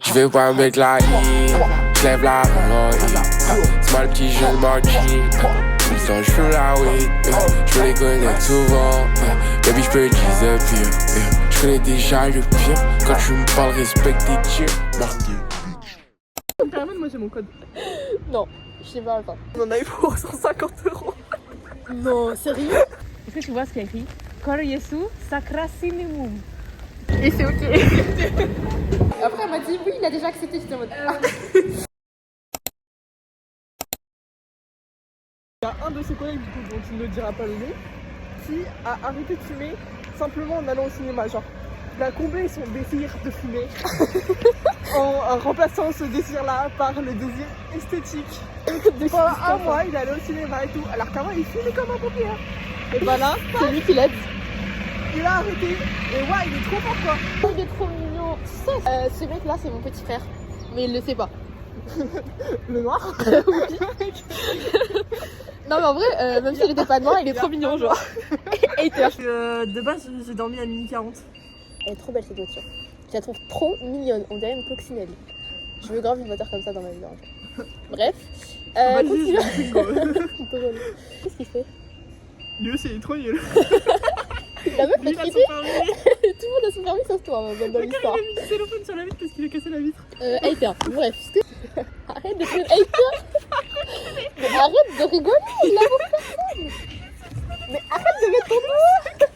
Je vais pas mettre la ligne, je lève la main. C'est moi le petit jeune marquis. Putain, je fume la weed, je les connais souvent. Baby, je peux dire pire. Je connais déjà le pire. Quand tu me parles, respecte tes tirs. Carrément, moi j'ai mon code. Non, je sais pas. On en a eu pour 150 €. Non, sérieux? Est-ce que tu vois ce qu'il y a écrit? Cor Jesu sacrassimum. Et c'est ok. Après, elle m'a dit oui, il a déjà accepté. J'étais en mode. Ah. Il y a un de ses collègues, du coup, dont il ne dira pas le nom, qui a arrêté de fumer simplement en allant au cinéma. Genre, il a comblé son désir de fumer en remplaçant ce désir-là par le désir esthétique. Pendant un mois, il allait au cinéma et tout, alors qu'avant, il fumait comme un pompier. Et bah là, C'est lui qui l'aide. il a arrêté. Et ouais, il est trop fort, quoi. Il est trop mignon. Ce mec-là, c'est mon petit frère. Mais il le sait pas. Le noir. Non, mais en vrai, même s'il était pas noir, il est trop mignon, genre. Hater. De base, j'ai dormi à minuit 40. Elle est trop belle cette voiture. Je la trouve trop mignonne. On dirait une coccinelle. Je veux grave une voiture comme ça dans ma vie. Bref. Continue. Qu'est-ce qu'il fait? Lui aussi, il est trop nul. La meuf Lui, est il a son critique. permis. Tout le monde a son permis sauf toi dans l'histoire. Il a mis du cellophane sur la vitre parce qu'il a cassé la vitre. Hater. Bref. Arrête de faire hater. Mais arrête de rigoler. Il a beaucoup personne. Mais arrête de mettre ton doigt.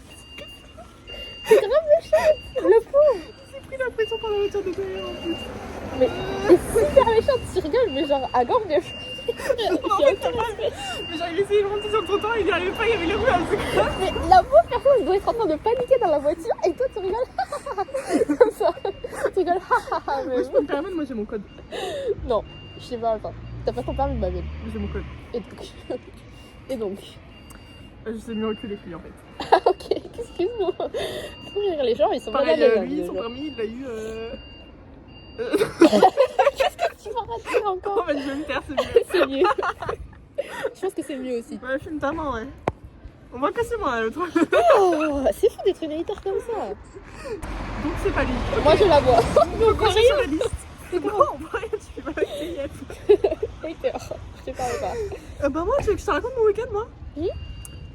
C'est grave méchant. Le pauvre. J'ai pris la pression par la voiture de derrière en plus. Mais c'est super méchant. Tu rigoles, mais genre à gorge de Mais genre, il essayait de monter sur le trottoir, il n'y arrivait pas, il y avait les roues à Mais la pauvre personne doit être en train de paniquer dans la voiture et toi tu rigoles comme ça. Tu rigoles mais Moi, je peux me permettre, moi j'ai mon code. non, je sais pas, attends. T'as pas ton permis de ma belle. J'ai mon code. Et donc Je sais mieux reculer que lui en fait. Ah ok, excuse-moi. Faut rire, les gens ils sont Pareil, mal à lui, l'aise. son permis, il l'a eu. Tu vas rater En encore. fait, je vais me taire, c'est mieux. C'est mieux. Je pense que c'est mieux aussi. Ouais, filme ta main, ouais. On voit que c'est moi, l'autre. Oh, c'est fou d'être une hater comme ça. Donc, c'est pas lui. Moi je la vois. On va sur la liste. Non, on voit rien, tu vas avec les yettes. Hater, je te parle pas. Bah, moi, tu veux que je te raconte mon week-end, moi? Oui.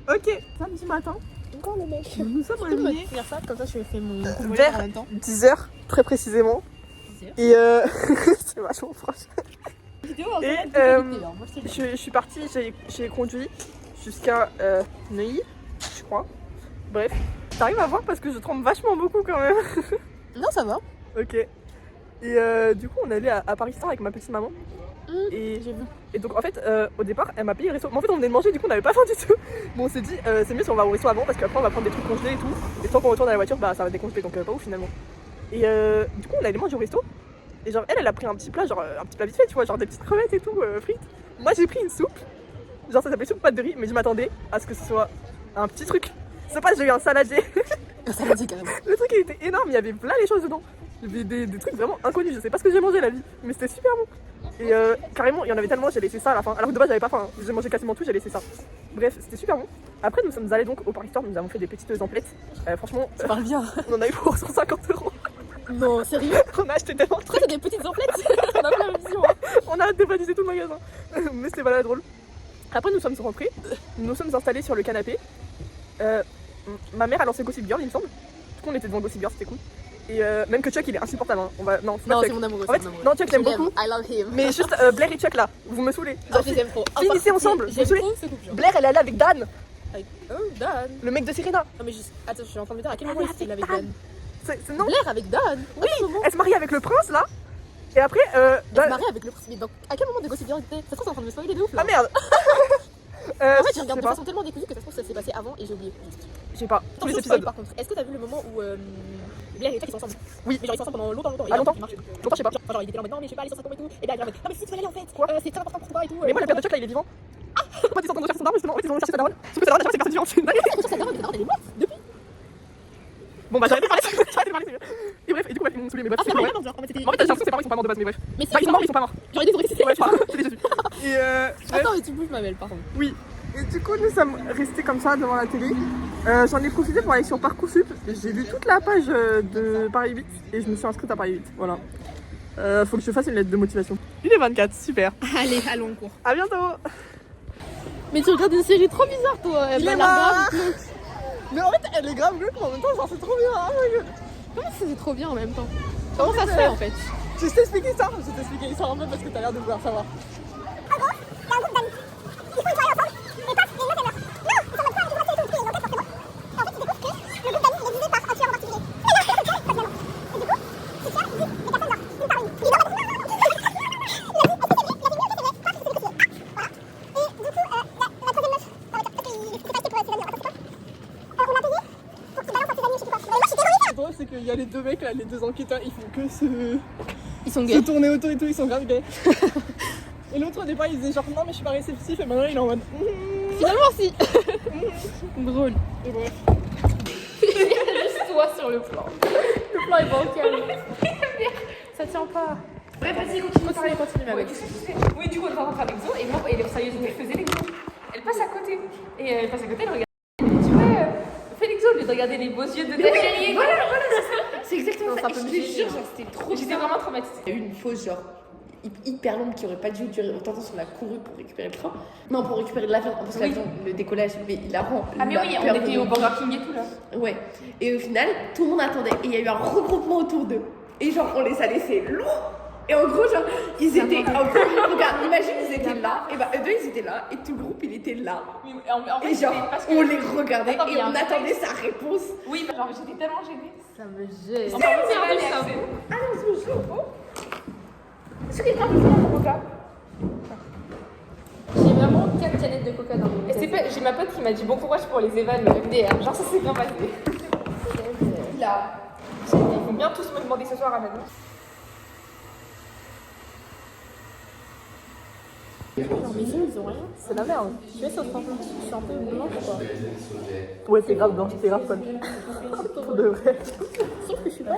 Ok, samedi matin, Encore le mec. nous sommes Tu peux me réveillés finir ça, comme ça je fais mon vers en même temps. 10h, très précisément. 10 Et c'est vachement proche. Vidéo, Et, moi je te dis. Je suis partie, j'ai conduit jusqu'à Neuilly, je crois. Bref, t'arrives à voir parce que je tremble vachement beaucoup quand même. Non, ça va. Ok. Et du coup, on est allé à Paris Star avec ma petite maman. Et J'ai vu. Et donc en fait, au départ, elle m'a payé le resto. Mais en fait, on venait de manger, du coup, on n'avait pas faim du tout. Bon, on s'est dit, c'est mieux si on va au resto avant parce qu'après, on va prendre des trucs congelés et tout. Et tant qu'on retourne à la voiture, bah ça va décongeler, donc pas ouf finalement. Et du coup, on allait manger au resto. Et genre, elle a pris un petit plat, genre un petit plat vite fait, tu vois, genre des petites crevettes et tout, frites. Moi, j'ai pris une soupe. Genre, ça s'appelle soupe pâte de riz, mais je m'attendais à ce que ce soit un petit truc. C'est pas, j'ai eu un saladier. Un saladier carrément. Le truc, il était énorme, il y avait plein les choses dedans. Il y avait des trucs vraiment inconnus, je sais pas ce que j'ai mangé la vie, mais c'était super bon. Et carrément, il y en avait tellement, j'ai laissé ça à la fin. Alors que de base, j'avais pas faim, j'ai mangé quasiment tout, j'ai laissé ça. Bref, c'était super bon. Après, nous sommes allés donc au Paris Store, nous avons fait des petites emplettes. Franchement, Ça parle bien. on en a eu pour 150 €. Non, sérieux? On a acheté tellement de Pourquoi trucs, t'as des petites emplettes? On a plein de vision. on a dévalisé tout le magasin. Mais c'était pas drôle. Après, nous sommes rentrés, nous nous sommes installés sur le canapé. Ma mère a lancé Gossip Girl, il me semble. Du coup, on était devant Gossip Girl, c'était cool. Et même que Chuck, il est insupportable. Hein. On va... Non, Non, Chuck. c'est mon amoureux. En fait, non, Chuck, j'aime beaucoup. I love him. Mais juste Blair et Chuck là, vous me saoulez. Ah, je les aime trop. Finissez ensemble, J'aime vous me trop ce couple. genre. Blair, elle est allée avec Dan, Avec- Oh, Dan. le mec de Serena. Non, mais juste. Attends, je suis en train de me dire à quel moment Elle est il est avec avec Dan? Non, Blair avec Dan? Oui. elle se marie avec le prince là. Et après, Elle se Dan... marie avec le prince. Mais donc, à quel moment de Gossip Girl était? Ça se trouve, c'est en train de me spoiler de ouf là. Ah merde. En fait, je je regarde sais de pas. façon tellement décousue que ça se trouve, ça s'est passé avant et j'ai oublié. J'ai pas tous Attends, les je spoil, épisodes. par contre. Est-ce que t'as vu le moment où Blair et Chuck ils sont ensemble? Oui. Mais genre ils sont ensemble pendant longtemps. Ah, longtemps. Et après, il marche. Longtemps, je sais pas. Genre il était là en mode non, mais je vais pas aller sur sa tombe et tout. Et là, il est en mode non, mais si tu veux aller en fait. Quoi C'est très important pour toi et tout. Mais moi, le père de Chuck là, il est vivant. En fait, ils sont en train de chercher son arme justement. En fait, ils ont cherché sa daronne. Sauf que sa daronne, c'est personne vivante. Sa daronne elle est morte depuis. Bon, bah, j'arrête de parler. J'arrête de parler, c'est mieux. Et bref, et du coup, ils m'ont saoulé. Mais bref, Ah, c'est c'est pas vraiment vrai. genre. En fait, c'était. En fait, j'ai l'impression que ses parents ils sont pas morts de base, mais bref. Mais Bah, ils sont morts, mais ils sont pas morts. J'aurais dit de réciter. Ouais, je crois. C'est des Jésus. Et bref. Attends, mais tu bouges ma belle par contre. Oui. Et du coup, nous sommes restés comme ça devant la télé. J'en ai profité pour aller sur Parcoursup. J'ai vu toute la page de Paris 8 et je me suis inscrite à Paris 8. Voilà. Faut que je fasse une lettre de motivation. Il est 24, super. Allez, allons en cours. À bientôt. Mais tu regardes une série trop bizarre, toi. Il est mort. Mais en fait, elle est grave glauque, mais en même temps, genre, c'est trop bien. Oh my god. Comment ça, c'est trop bien en même temps? Comment ça se fait en fait? Je vais t'expliquer ça. Je vais t'expliquer ça en fait parce que t'as l'air de vouloir savoir. C'est qu'il y a les deux mecs là, les deux enquêteurs, ils font que Ils sont se gays. tourner autour et tout, ils sont grave gays. Et l'autre au départ il disait genre non mais je suis pas réceptif et maintenant il est en mode Finalement, si. Drôle. Et bref. Juste toi sur le plan. Le plan est bancal. Ça tient pas. Ouais, vas-y, continue. Continue, ma Ouais, belle. qu'est-ce que tu fais? Oui, du coup, elle va rentrer avec Zo et moi, et sérieusement, elle faisait l'exo. Elle passe à côté. Et elle passe à côté, elle regarde. Elle dit, ouais, fais l'exo au lieu de regarder les beaux yeux de ta chérie. Voilà, c'est ça. C'est exactement ça. Et je te jure, genre, c'était trop. J'étais vraiment traumatisée. Il y a eu une pause genre hyper longue qui aurait pas dû durer autant de temps. On a couru pour récupérer le train. Non, pour récupérer de l'avion. Parce que l'avion, le décollage, mais il a rend. Ah, mais oui, on était au Burger King et tout là. Ouais. Et au final, tout le monde attendait. Et il y a eu un regroupement autour d'eux. Et genre, on les a laissés loin. Et en gros, genre, ils étaient. Regarde, imagine, ils étaient là. Et bah, eux deux, ils étaient là. Et tout le groupe, il était là. En fait, Et genre, c'était parce que- on les regardait Attends, mais il y et a on un attendait contexte. sa réponse. Oui, genre, j'étais tellement gênée. Ça me gêne. Enfin, c'est vrai, c'est un peu. Est-ce que quelqu'un veut finir mon coca? J'ai vraiment 4 canettes de coca dans mon Et c'est pas, j'ai ma pote qui m'a dit bon courage pour les évals MDR. Genre, ça s'est bien passé. Là. Ils vont bien tous me demander ce soir à Manon. Mes yeux, ils ont rien. C'est la merde. Je suis un peu blanche, quoi. Ouais c'est grave blanche, c'est grave fun. Pour de vrai. Sauf que je suis pâle.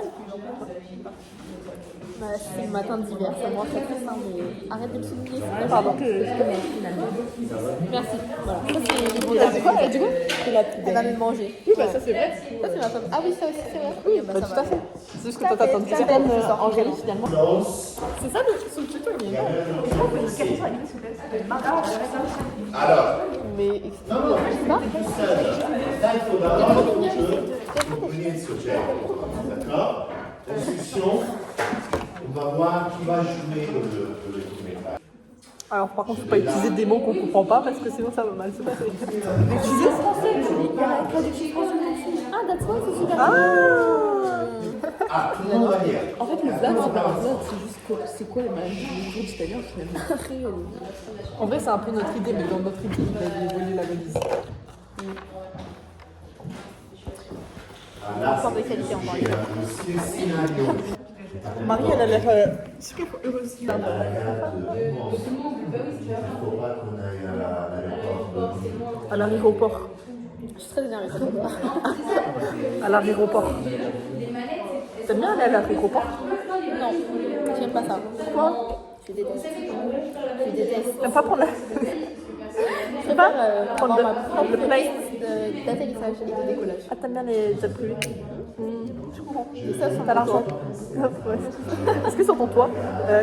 Bah, c'est le matin d'hiver, ça me rend très triste, hein, mais arrête de me souligner. Pardon. Merci. Voilà. Ça, c'est Elle a dit quoi? Elle a dit quoi? Elle va me manger. Oui bah ça c'est vrai. Ça, c'est ma femme. Ah oui, ça aussi, c'est vrai. Oui, bah, bah ça tout va. à fait. C'est juste que toi t'attends une certaine Angélique finalement. C'est ça le truc sur le tuto, il est énorme. Alors, Mais non, non, tout seul. Là, il faudra avoir que vous preniez le sujet. D'accord? Discussion. On va voir qui va jouer le court-métrage. alors par contre faut pas utiliser des mots qu'on comprend pas parce que sinon ça va mal se passer. Utiliser français, il y a la traduction française aussi. Ah, that's why, c'est super. Ah, tout le monde va lire. En fait, le vlad, c'est pas un vlad, c'est juste c'est quoi le cours d'italien finalement? En vrai c'est un peu notre idée mais dans notre idée il va évoluer la valise. Ah, là, Encore des qualités en c'est un dossier scénario. Marie elle a l'air super heureuse. Il y a de romance. Il ne faut pas qu'on aille à l'aéroport. À l'aéroport. Je suis très énervée. À l'aéroport. T'aimes bien aller à l'aéroport? Non, j'aime pas ça. Pourquoi? Je déteste. Je déteste. T'aimes pas prendre la... Je préfère prendre avoir le plane? d'atterrissage et de décollage. Ah t'aimes bien les jets privés? Je comprends. Et ça sur t'as ton l'argent. Ouais. Est-ce que sur ton toit,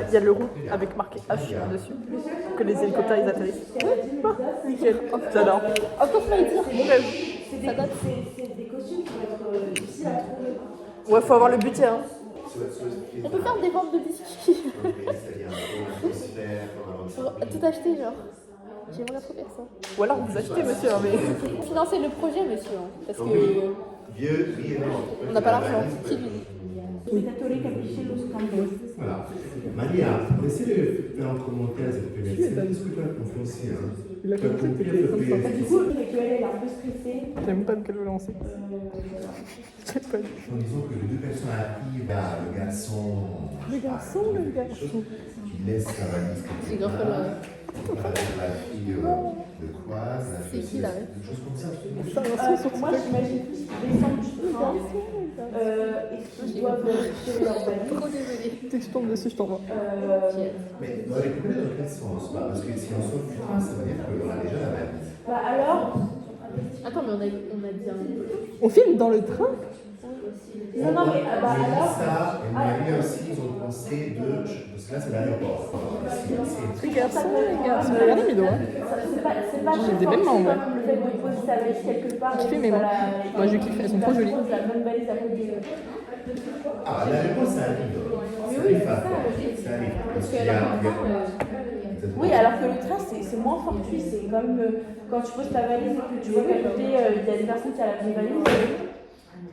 il y a le rond avec marqué H dessus? Que les hélicoptères ils atterrissent? Ah, nickel. Oh, j'adore. Encore faut le dire. Mon rêve. Ça date. Ouais faut avoir le budget hein. On peut faire des ventes de disques. Pour tout acheter, genre. J'aimerais trop faire ça. Ou alors vous achetez monsieur hein, mais... Financer le projet, monsieur. Hein, parce que Vieux, on n'a pas l'argent. Qui lui? Voilà. Maria, essayez de faire un commentaire, s'il te plaît. C'est pas discuter en français. Il a compris que t'étais comme ça. J'aime pas de quel veut lancer. J'aime pas. En disant que les deux personnes arrivent, bah, le garçon. Le garçon. Qui laisse sa valise. C'est grave pas le- Avec la fille de Croise. C'est qui, là, ouais? Des choses comme ça. Ça va sur moi j'imagine plus Trop désolée. Dès que je tombe dessus je t'envoie. Mais dans les couples, dans quel sens? Bah, parce que si on sauve du train, ça veut dire qu'on a déjà la valise. Attends, mais on a dit un. On filme dans le train? On a dit ça, et Marie aussi, ils ont pensé de cela, c'est l'aéroport. Les garçons, regardez mes doigts. J'ai des belles mains en vrai. Kiffez mes mains. Moi je kiffe, elles sont trop jolies. Ah, l'aéroport, ça arrive. Ça arrive à quoi? Ça arrive. Parce qu'il y a. Oui, alors que le train, c'est moins fortuit. C'est comme quand tu poses ta valise et que tu vois qu'à côté, il y a des personnes qui ont la même valise.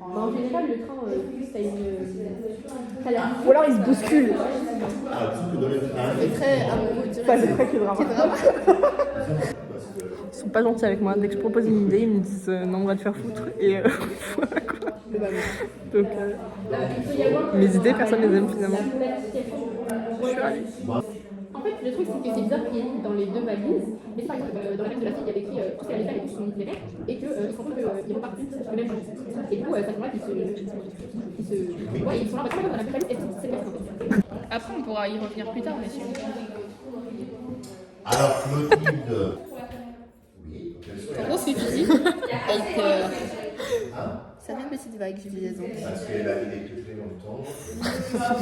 En général, le train, t'as une. Ou alors ils se bousculent. Ah, tout que dans le train. C'est très amoureux, je Pas dirais. le truc qui est drama. Ils sont pas gentils avec moi. Dès que je propose une idée, ils me disent non, on va te faire foutre. Et voilà quoi. Donc, mes idées, personne les aime finalement. Je suis ravie. En fait, le truc, c'est que c'est bizarre qu'il y ait dans les deux valises, mais c'est par exemple, dans la valise de la fille, il y avait écrit tout ce qu'elle allait faire et tout son itinéraire, et qu'ils se rendent compte qu'ils repartent tous le même jour. Et du coup, ça fait mal qu'ils se. Ouais, ils sont là, parce que dans la même valise, et c'est le même en fait. Après, on pourra y revenir plus tard, bien sûr. Alors, Clotilde. Oui, bien sûr. En gros, c'est physique. Avec. Ça fait une petite vague, Juliaison. Parce qu'elle a été très longtemps.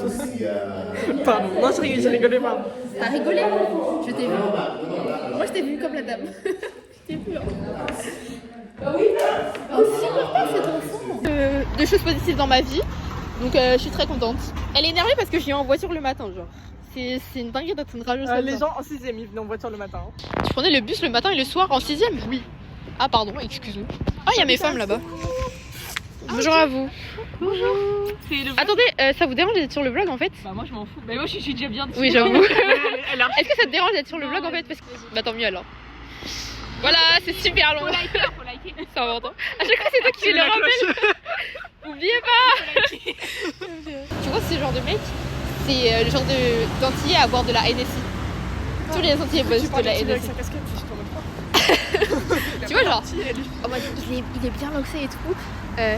Aussi, Pardon, non, je rigolais pas. T'as rigolé? Je t'ai vu. Moi, je t'ai vu comme la dame. Je t'ai vu. Oh, super cet enfant. De choses positives dans ma vie. Donc, je suis très contente. Elle est énervée parce que je viens en voiture le matin, genre. C'est une dinguerie d'être une rageuse. Les gens en 6ème, ils venaient en voiture le matin. Tu prenais le bus le matin et le soir en 6ème? Oui. Ah, pardon, excuse-moi. Ah, il y a mes femmes là-bas. Bonjour à vous. Bonjour. Attendez, ça vous dérange d'être sur le vlog en fait? Bah, moi, je m'en fous. Bah, moi, je suis déjà bien dessus. Oui, j'avoue. Est-ce que ça te dérange d'être sur le vlog en fait? Parce que... Bah, tant mieux alors. Voilà, c'est super long. Faut liker. C'est important. À chaque fois, c'est toi qui fais le rappel. Oubliez pas. Tu vois, ce genre de mec, c'est le genre d'antillais à boire de la NSI. Tous les antillais boivent de la avec NSI. sa casquette, je t'en mets pas. Tu vois, genre, en mode, il est bien loxé et tout.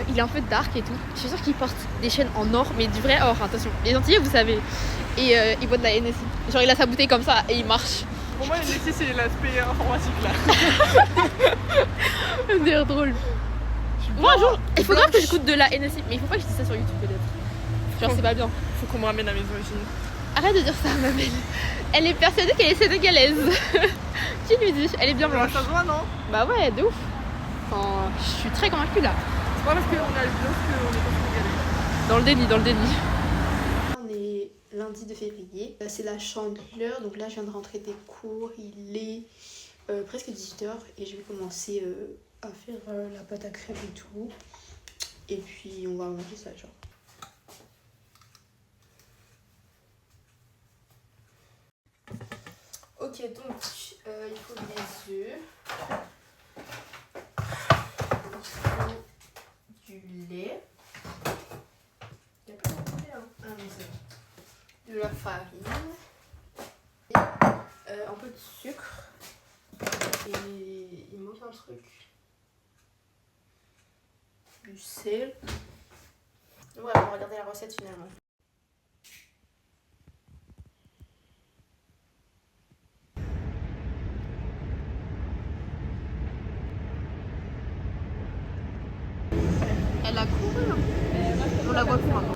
Il est un peu dark et tout. Je suis sûre qu'il porte des chaînes en or, mais du vrai or, attention. Les Antillais, vous savez. Et il boit de la NSI. Genre, il a sa bouteille comme ça et il marche. Pour moi, ici, c'est l'aspect informatique là. C'est drôle. Moi, un jour, il faut grave que j'écoute de la NSI. Mais il faut pas que je dise ça sur YouTube, peut-être. Genre, c'est pas bien. Faut qu'on me ramène à mes origines. Arrête de dire ça, ma belle. Elle est persuadée qu'elle est sénégalaise. Qui lui dit? Elle est bien blanche. Ça se voit, non? Bah ouais, de ouf. Enfin, je suis très convaincue là. C'est pas parce qu'on a le blanc qu'on est pas sénégalais. Dans le déni, dans le déni. On est lundi de février, c'est la chandeleur, donc là je viens de rentrer des cours, il est presque 18h et je vais commencer à faire la pâte à crêpes et tout. Et puis on va manger ça genre. Ok, donc il faut des œufs, du lait. Il y a pas de lait, hein. Ah non, c'est bon. De la farine, et, un peu de sucre, et il manque un truc. Du sel. Voilà, on va regarder la recette finalement. Elle a couru, hein. On la voit plus maintenant.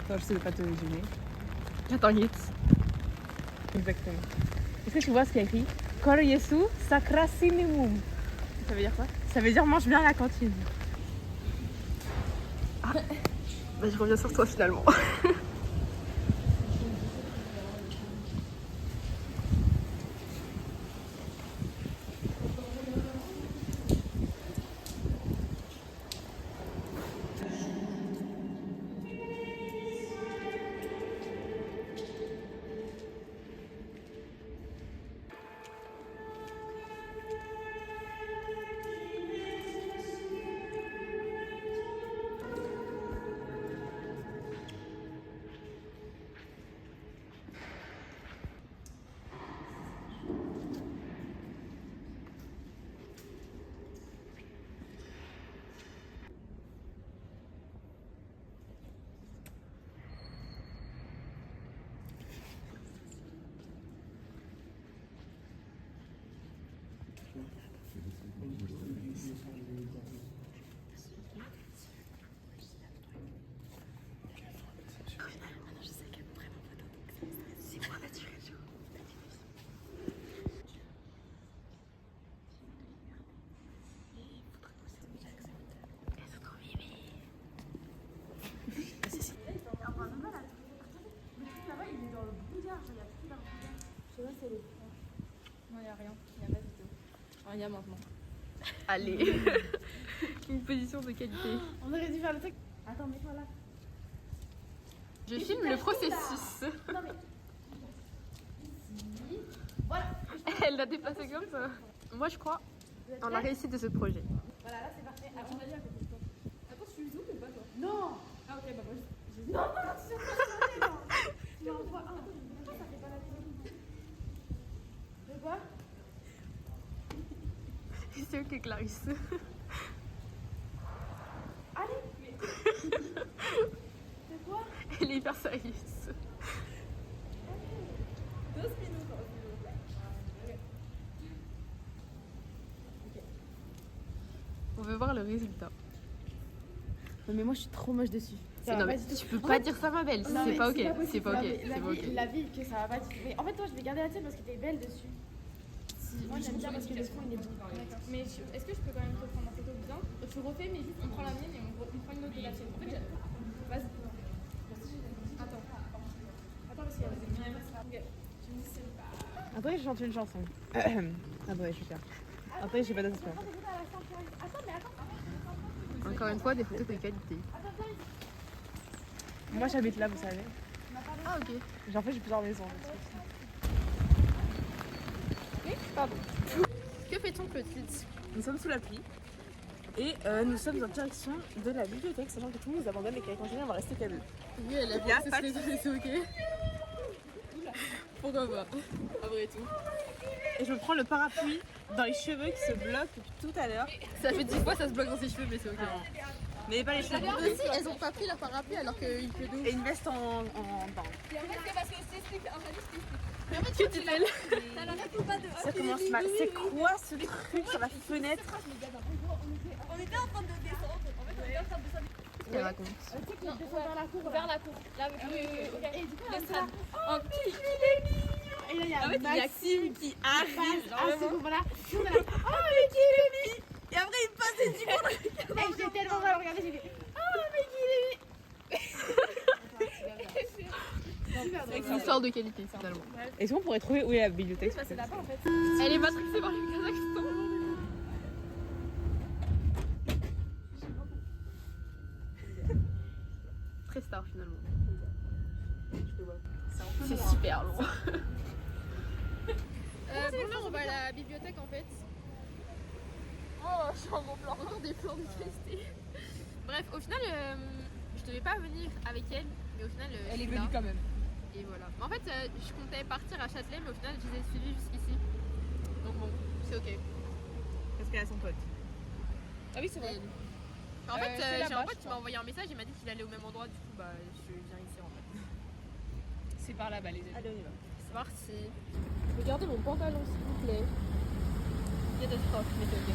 Ça, je sais pas te résumer. Attends, Yitz. Exactement. Est-ce que tu vois ce qu'il y a écrit? Kor Yesu Sakra Sinimum. Ça veut dire quoi? Ça veut dire mange bien à la cantine. Ah. Bah, je reviens sur toi finalement. Maria maintenant. Allez. Une position de qualité. On aurait dû faire le truc. Attends, mets-toi là. Je filme le processus. Non mais. Voilà. Elle l'a dépassé comme ça. Moi je crois en la réussite de ce projet. Voilà, là c'est parfait. Alors on va dire à côté de toi. Attends, tu zoom ou pas toi? Non. Ah ok, bah moi je. Non, non, tu sais pas, non. Mais on voit un. Pourquoi ça fait pas la télé? De quoi? C'est ok Clarisse. Allez, mais. De quoi? Elle est hyper sérieuse. 2 minutes. On veut voir le résultat. Non mais moi je suis trop moche dessus. Non mais tu peux pas dire ça ma belle, c'est pas ok, c'est pas ok, c'est pas ok. La vie que ça va pas du tout. Mais en fait toi je vais garder la tienne parce que t'es belle dessus. Moi j'aime bien parce que le fond il est bon. Mais est-ce que je peux quand même te prendre en photo bien? Tu refais mais juste on prend la mienne et on prend une autre de la tienne. En fait vas-y. Attends. Attends parce qu'il y a des miennes. Ok. Tu me dis c'est pas. Après, je chante une chanson. Ah bah ouais, je suis fière. Après, j'ai pas d'inspiration. Attends mais attends. Encore une fois, des photos de qualité. Moi, j'habite là, vous savez. Ah ok. Genre, en fait, j'ai plusieurs maisons. Que fait-on Clotilde? Nous sommes sous la pluie. Et nous sommes en direction de la bibliothèque, sachant que tout le monde nous abandonne et qu'avec Angéline, on va rester qu'à deux. Oui, elle a Il y a fait pas de c'est ok. Pourquoi pas? Après tout. Et je me prends le parapluie dans les cheveux qui se bloquent depuis tout à l'heure. Ça fait 10 fois ça se bloque dans ses cheveux, mais c'est ok. Mais pas les cheveux. Eux aussi, elles ont pas pris leur parapluie alors qu'il pleut d'eau. Et une veste en bande. Et en fait c'est parce que je t'explique. En fait je t'explique. Mais en fait, que dit-elle? Ça commence mal. C'est quoi ce truc sur la fenêtre? On était en train de descendre. En fait on était en train de descendre. Elle raconte. Tu sais qu'on descend vers la cour. Vers la cour. Là avec et du coup Le on stade. Oh qui et là il y a Maxime qui arrive. à ce moment-là. Oh mais qui est lui? Et après il passe et du coup j'ai tellement mal regardé, j'ai fait oh mais qui est lui? C'est une histoire de qualité finalement. Est-ce qu'on pourrait trouver où est la bibliothèque? C'est là-bas en fait. Elle est matrixée par le Kazakhstan. Très star finalement. C'est super long. Bon là on va à la bibliothèque en fait. Oh je suis en gros plan. Encore des plans de qualité. Bref au final je devais pas venir avec elle. Mais au final elle est venue quand même. Et voilà. En fait je comptais partir à Châtelet mais au final je les ai suivis jusqu'ici. Donc bon c'est ok. Parce qu'elle a son pote. Ah oui c'est vrai. En fait c'est j'ai là-bas, un pote je qui m'a envoyé un message, il m'a dit qu'il allait au même endroit, du coup bah je viens ici en fait. C'est par là-bas les amis. Allez, on y va. C'est parti. Regardez mon pantalon s'il vous plaît. Il y a des stocks, mais c'est ok.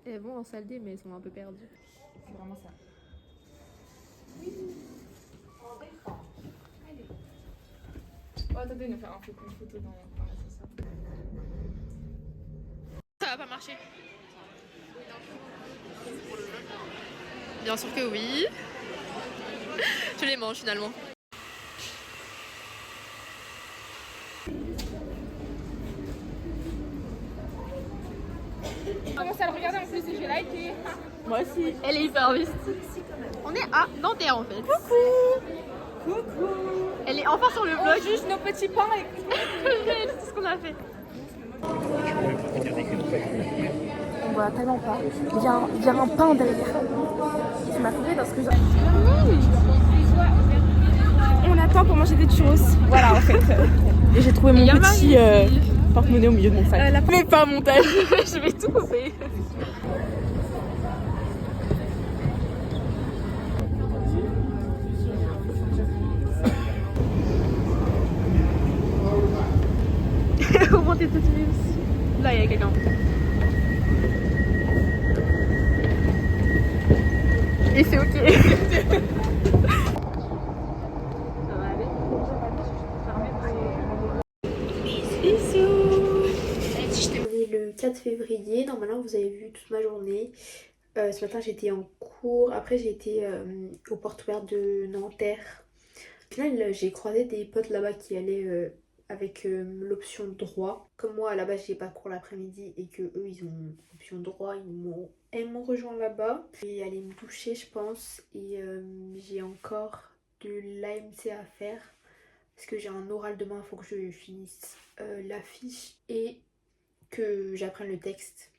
Elles vont en salle D mais elles sont un peu perdues. C'est vraiment ça. Oh attendez, nous faire une photo dans l'ascenseur. Ça va pas marcher. Bien sûr que oui. Je les mange finalement. J'ai commencé à le regarder en plus et j'ai liké. Moi aussi. Elle est hyper viste. On est à Nanterre en fait. Coucou. Elle est enfin sur le On blog. juge nos petits pains avec. C'est tout ce qu'on a fait. On voit tellement pas. Il y a un pain derrière. Tu m'as trouvé parce que On attend pour manger des churros. Voilà en fait. Et j'ai trouvé mon petit porte-monnaie au milieu de mon sac. Mais pas un montage. Je vais tout couper. Comment t'es toute nue aussi? Là, il y a quelqu'un. Et c'est ok. Ça va aller? On est le 4 février, normalement vous avez vu toute ma journée. Ce matin j'étais en cours, après j'ai été aux portes ouvertes de Nanterre. Au final j'ai croisé des potes là-bas qui allaient avec l'option droit. Comme moi à la base j'ai pas cours l'après-midi et que eux ils ont option droit, elles m'ont rejoint là-bas. Et aller me doucher je pense et j'ai encore de l'AMC à faire. Parce que j'ai un oral demain, il faut que je finisse l'affiche et que j'apprenne le texte.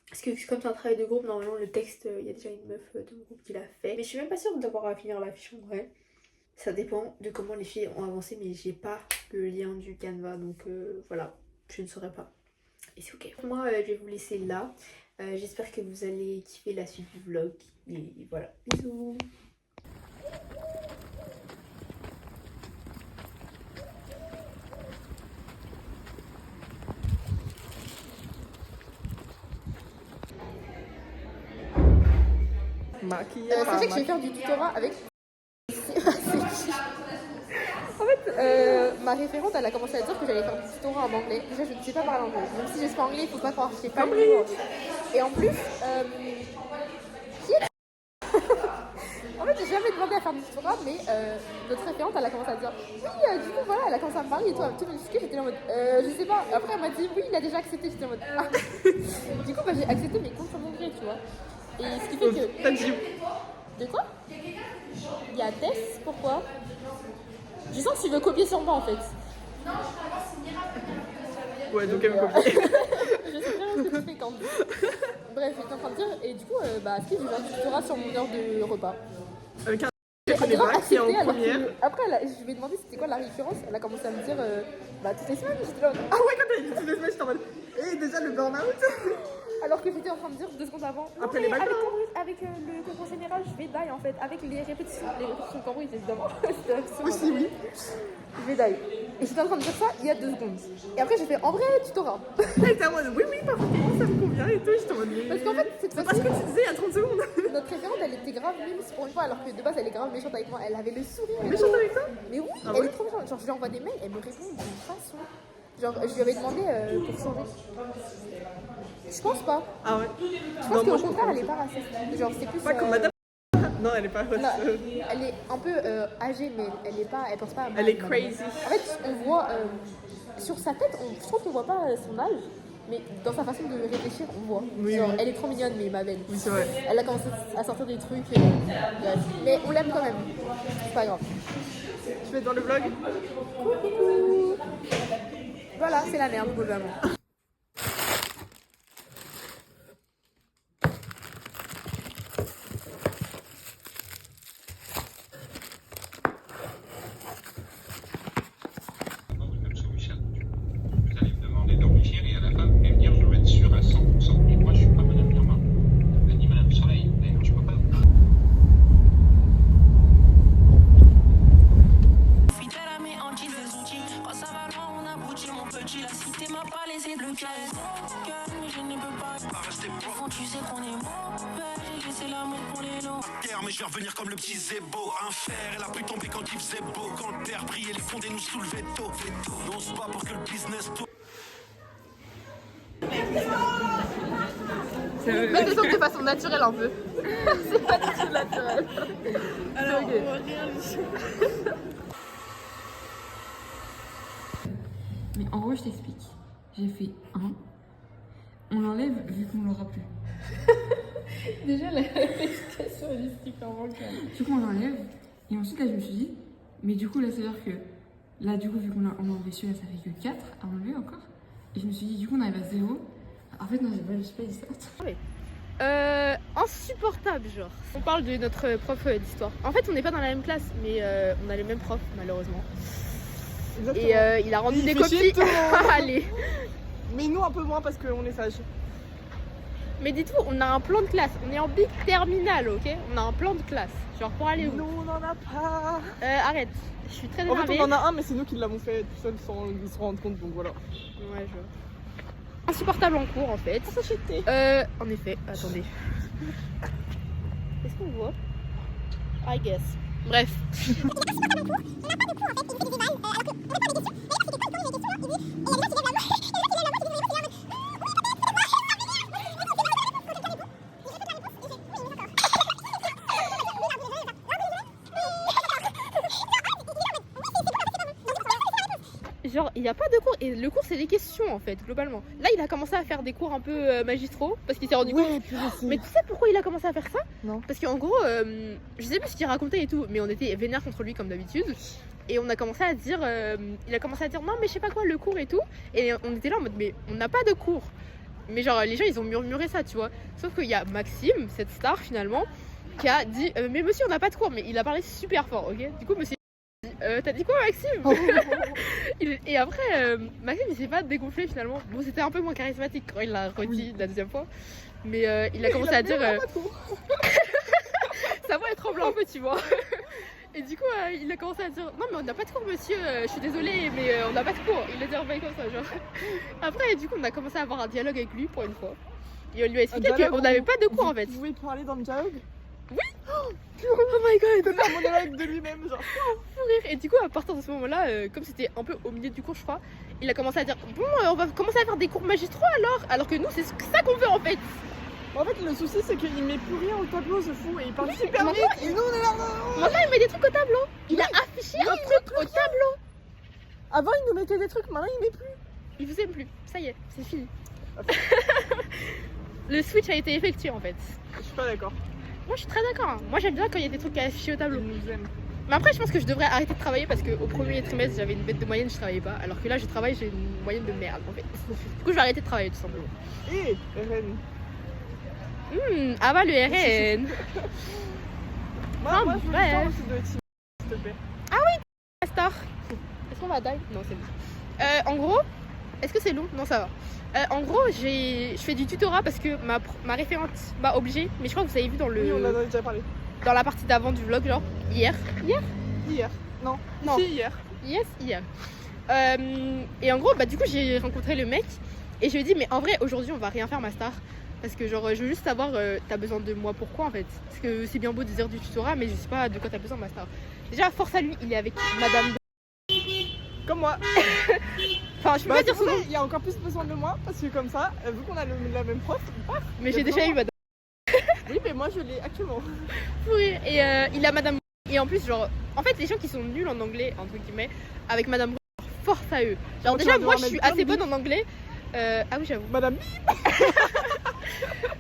Parce que comme c'est un travail de groupe, normalement le texte, il y a déjà une meuf de mon groupe qui l'a fait. Mais je suis même pas sûre d'avoir à finir l'affiche en vrai. Ça dépend de comment les filles ont avancé, mais j'ai pas le lien du Canva, donc voilà, je ne saurais pas. Et c'est ok. Moi, je vais vous laisser là. J'espère que vous allez kiffer la suite du vlog. Et voilà, bisous. Sachez que je vais faire du tutorat avec. En fait, ma référente, elle a commencé à dire que j'allais faire du tutorat en anglais. Déjà, je ne sais pas parler anglais. Même si j'espère anglais, il faut pas croire que je sais pas le niveau. Et en plus, qui est. En fait, j'ai jamais demandé à faire du tutorat, mais notre référente, elle a commencé à dire oui, du coup, voilà, elle a commencé à me parler et tout, un petit peu discuté. J'étais en mode je sais pas. Après, elle m'a dit oui, il a déjà accepté. J'étais en mode ah. Du coup, bah, j'ai accepté, mais contre mon gré, tu vois. Et ce qui fait que. T'as dit. De quoi? Il y a Tess, pourquoi? Je sens que tu veux copier sur moi en fait. Non, je Ouais, donc elle me copie. Je sais très bien ce que tu fais quand. Bref, j'étais en train de dire, et du coup, bah, Steve, je vais faire du tutorat sur mon heure de repas. Avec un je connais pas, qui est en première. Après, je lui ai demandé c'était quoi la référence. Elle a commencé à me dire, bah, toutes les semaines, j'étais là. Ah ouais, quand elle a dit toutes les semaines, j'étais en mode eh, déjà le burn-out. Alors que j'étais en train de dire 2 secondes avant. Après non, les vacances. avec le concours général, je vais die en fait. Avec les répétitions de cambouis, évidemment. Aussi, oui. Je vais die. Et j'étais en train de dire ça il y a 2 secondes. Et après, j'ai fait en vrai tutorat. Elle était en mode oui, parfaitement, ça me convient et tout. J'étais en mode Parce qu'en fait, cette c'est pas ce que tu disais il y a 30 secondes. Notre référente, elle était grave mimes pour une fois, alors que de base, elle est grave méchante avec moi. Elle avait le sourire. Méchante avec toi? Mais oui, Ah elle ouais est trop méchante. Genre, je lui envoie des mails, elle me répond d'une façon. Genre, je lui avais demandé pour changer. Je pense pas. Ah ouais. Je pense qu'au contraire, elle est pas raciste. Genre, c'est plus. Pas comme madame. Non, elle est pas Non, elle est un peu âgée, mais elle est pas. Elle pense pas à Elle est crazy. En fait, on voit sur sa tête, je trouve qu'on voit pas son âge, mais dans sa façon de réfléchir, on voit. Oui, genre, oui. elle est trop mignonne, mais ma belle. Oui, c'est vrai. Elle a commencé à sortir des trucs. Bref. Mais on l'aime quand même. C'est pas grave. Je vais dans le vlog. Coucou. Voilà, c'est la merde, globalement. Mais je vais revenir comme le petit Zébo. Un fer, elle a pu tomber quand il faisait beau. Quand le terre brillait, les fondés nous soulevaient tôt. On se bat pour que le business tourne. Mais c'est de façon naturelle un peu. C'est pas du tout naturel. Alors, ok. on va rien Mais en gros, je t'explique. J'ai fait 1. On l'enlève vu qu'on l'aura plus. Déjà, l'explication est super bancale. Du coup, on l'enlève. Et ensuite, là, je me suis dit, mais du coup, là, c'est-à-dire que là, du coup, vu qu'on a enlevé celui-là, ça fait que 4 à enlever encore. Et je me suis dit, du coup, on arrive à 0. En fait, non, j'ai pas dit ça. Insupportable, genre. On parle de notre prof d'histoire. En fait, on n'est pas dans la même classe, mais on a le même prof, malheureusement. Exactement. Et il a rendu des fait chier copies. tout le monde. Allez. Mais nous un peu moins parce qu'on est sages. Mais dites-vous, on a un plan de classe. On est en big terminal, ok? On a un plan de classe. Genre pour aller où? Nous on en a pas. Arrête. Je suis très En énervée. fait on en a un mais c'est nous qui l'avons fait tout seul sans se rendre compte donc voilà. Ouais, je vois. Insupportable en cours en fait. En effet, attendez. Est-ce qu'on voit? I guess. Bref. genre, il n'y a pas de cours. Et le cours, c'est des questions, en fait, globalement. Là, il a commencé à faire des cours un peu magistraux, parce qu'il s'est rendu compte. Mais tu sais pourquoi il a commencé à faire ça? Non. Parce qu'en gros, je sais plus ce qu'il racontait et tout, mais on était vénère contre lui comme d'habitude. Et on a commencé à dire, il a commencé à dire non, mais je sais pas quoi, le cours et tout. Et on était là en mode, mais on n'a pas de cours. Mais genre, les gens, ils ont murmuré ça, tu vois. Sauf qu'il y a Maxime, cette star finalement, qui a dit, mais monsieur, on n'a pas de cours. Mais il a parlé super fort, ok? Du coup, monsieur. T'as dit quoi, Maxime? Et après, Maxime il s'est pas dégonflé finalement. Bon, c'était un peu moins charismatique quand il l'a redit la deuxième fois. Mais il a commencé à dire. Sa voix est tremblante un peu, tu vois. Et du coup, il a commencé à dire non, mais on n'a pas de cours, monsieur, je suis désolée, mais on n'a pas de cours. Il l'a dit un peu comme ça, genre. Après, du coup, on a commencé à avoir un dialogue avec lui pour une fois. Et on lui a expliqué qu'on n'avait pas de cours en fait. Vous pouvez parler dans le dialogue? Oui. Oh my god. C'était un monologue de lui-même, genre. Pour rire. Et du coup, à partir de ce moment-là, comme c'était un peu au milieu du cours, je crois, il a commencé à dire bon, on va commencer à faire des cours magistraux alors que nous, c'est ça qu'on veut en fait. En fait, le souci, c'est qu'il met plus rien au tableau, ce fou, et il parle super vite. Et nous, on est là. Maintenant, il met des trucs au tableau. Il a affiché un truc au tableau. Avant, il nous mettait des trucs, maintenant, il met plus. Il vous aime plus. Ça y est, c'est fini. Le switch a été effectué en fait. Je suis pas d'accord. Moi, je suis très d'accord. Moi, j'aime bien quand il y a des trucs affichés au tableau. Il nous aime. Mais après, je pense que je devrais arrêter de travailler parce qu'au premier trimestre, j'avais une bête de moyenne, je travaillais pas. Alors que là, je travaille, j'ai une moyenne de merde en fait. Du coup, je vais arrêter de travailler tout simplement. Et RN. Ah bah le RN. Moi, je veux le temps aussi de team, s'il te plaît. Ah oui, Star. Est-ce qu'on va die? Non, c'est bon. En gros, est-ce que c'est long? Non, ça va. En gros, je fais du tutorat parce que ma référente m'a obligée. Mais je crois que vous avez vu dans le. Oui, on en a déjà parlé. Dans la partie d'avant du vlog, genre hier. Hier. Non. Non. Si, hier. Yes, hier. Et en gros, bah du coup, j'ai rencontré le mec et je lui ai dit, mais en vrai, aujourd'hui, on va rien faire, ma star. Parce que genre, je veux juste savoir, t'as besoin de moi pourquoi en fait? Parce que c'est bien beau de dire du tutorat, mais je sais pas de quoi t'as besoin, ma star. Déjà, force à lui, il est avec madame. Comme moi. Enfin, je peux pas dire son nom. Il y a encore plus besoin de moi, parce que comme ça, vu qu'on a la même prof, mais j'ai déjà eu madame. Oui, mais moi je l'ai actuellement. Oui, et il a madame. Et en plus, genre, en fait, les gens qui sont nuls en anglais, entre guillemets, avec madame, force à eux. Genre, déjà, moi je suis assez bonne en anglais. Ah oui, j'avoue. Madame.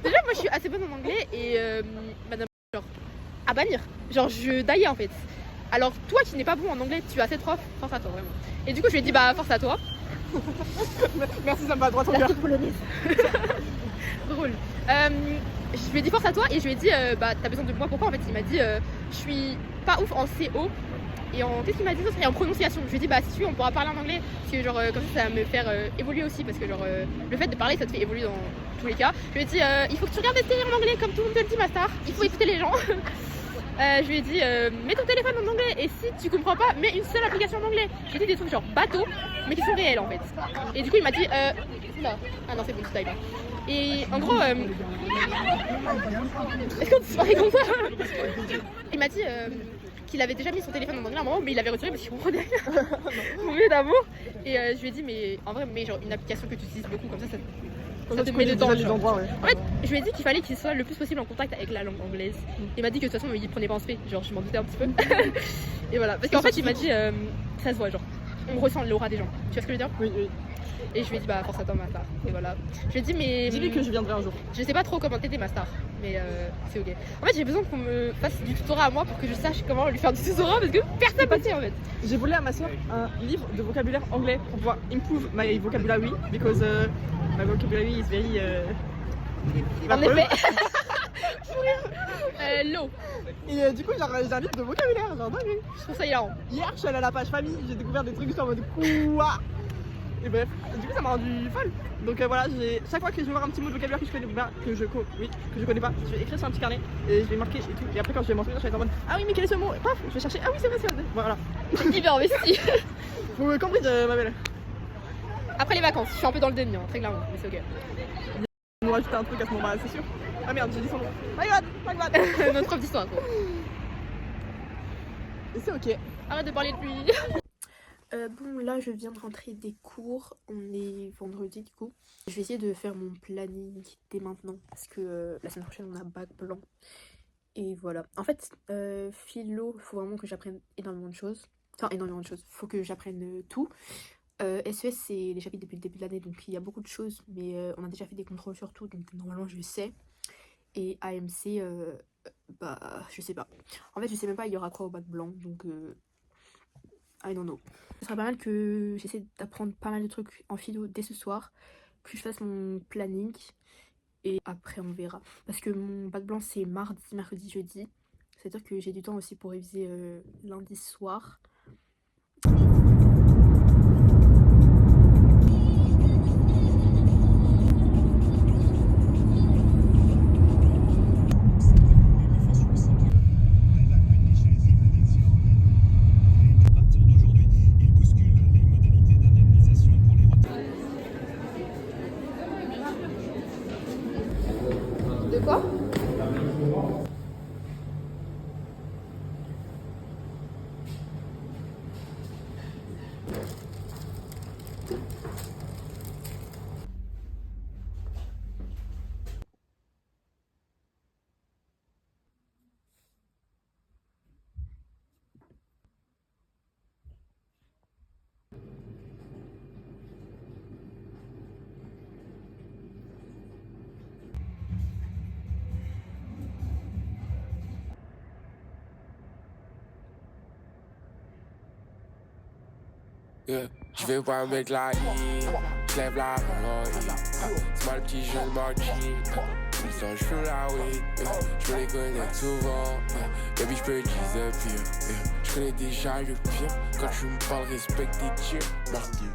Déjà, moi je suis assez bonne en anglais et madame, genre, à bannir. Genre, je daillais en fait. Alors, toi qui n'es pas bon en anglais, tu as cette prof, force à toi, vraiment. Et du coup, je lui ai dit, bah, force à toi. Merci, ça me va droit au cœur. La polonaise. Drôle. Je lui ai dit force à toi et je lui ai dit, bah, t'as besoin de moi, pourquoi en fait? Il m'a dit, je suis pas ouf en CO. Et qu'est-ce qu'il m'a dit d'autre? Et en prononciation. Je lui ai dit, bah si tu veux, on pourra parler en anglais. Parce que genre, comme ça va me faire évoluer aussi. Parce que genre, le fait de parler, ça te fait évoluer dans tous les cas. Je lui ai dit, il faut que tu regardes des séries en anglais, comme tout le monde te le dit, ma star. Il faut écouter les gens. Je lui ai dit, mets ton téléphone en anglais. Et si tu comprends pas, mets une seule application en anglais. J'ai dit des trucs genre bateau, mais qui sont réels en fait. Et du coup, il m'a dit, oula. Ah non, c'est bon, tu tailles pas. Et en gros, est-ce qu'on se parlait comme ça? Il m'a dit qu'il avait déjà mis son téléphone en anglais à un moment, mais il l'avait retiré parce qu'il comprenait mon vieux d'amour. Et je lui ai dit, mais en vrai, mets genre une application que tu utilises beaucoup, comme ça te met dedans. Ouais. En fait, je lui ai dit qu'il fallait qu'il soit le plus possible en contact avec la langue anglaise. Il m'a dit que de toute façon, il prenait pas en spé, genre je m'en doutais un petit peu. Et voilà, parce qu'en fait, il m'a dit, ça se voit, genre, on ressent l'aura des gens. Tu vois ce que je veux dire? Oui. Et je lui ai dit, bah, force à toi, ma star. Et voilà. Je lui ai dit, mais. Dis-lui que je viendrai un jour. Je sais pas trop comment t'aider, ma star, mais c'est ok. En fait, j'ai besoin qu'on me fasse du tutorat à moi pour que je sache comment lui faire du tutorat parce que personne ne sait en fait. J'ai volé à ma soeur un livre de vocabulaire anglais pour pouvoir improve my vocabulary because my vocabulary is very. En effet. Low. Et du coup, j'ai un livre de vocabulaire, genre dingue. Je trouve ça hilarant. Hier, je suis allée à la page famille, j'ai découvert des trucs juste en mode quoi. Et bref, du coup ça m'a rendu folle. Donc voilà, chaque fois que je vais voir un petit mot de vocabulaire que je connais pas, que je connais pas, je vais écrire sur un petit carnet et je vais marquer et tout. Et après quand je vais m'en souvenir, je vais être en mode ah oui mais quel est ce mot? Et paf, je vais chercher, ah oui c'est vrai. Voilà. Hyper investi. Vous me comprenez ma belle. Après les vacances, je suis un peu dans le déni, hein, très clairement, mais c'est ok. On va rajouter un truc à ce moment-là, c'est sûr. Ah merde, j'ai dit son nom. My god. Notre prof d'histoire quoi. Et c'est ok. Arrête de parler de lui. Bon, là, je viens de rentrer des cours. On est vendredi, du coup. Je vais essayer de faire mon planning dès maintenant. Parce que la semaine prochaine, on a bac blanc. Et voilà. En fait, philo, il faut vraiment que j'apprenne énormément de choses. Enfin, énormément de choses. Il faut que j'apprenne tout. SES, c'est les chapitres depuis le début de l'année, donc il y a beaucoup de choses, mais on a déjà fait des contrôles sur tout, donc normalement je sais. Et AMC, bah je sais pas. En fait, je sais même pas il y aura quoi au bac blanc, donc I don't know. Ce serait pas mal que j'essaie d'apprendre pas mal de trucs en philo dès ce soir, que je fasse mon planning, et après on verra. Parce que mon bac blanc c'est mardi, mercredi, jeudi. C'est-à-dire que j'ai du temps aussi pour réviser lundi soir. De quoi? Yeah. Je vais pas avec la je lève la main, c'est moi le petit jeune marquis. Sans je fume la weed, je les connais souvent. Baby, je peux utiliser pire. Je connais déjà le pire. Quand tu me parles, respecte tes tirs. Marquis.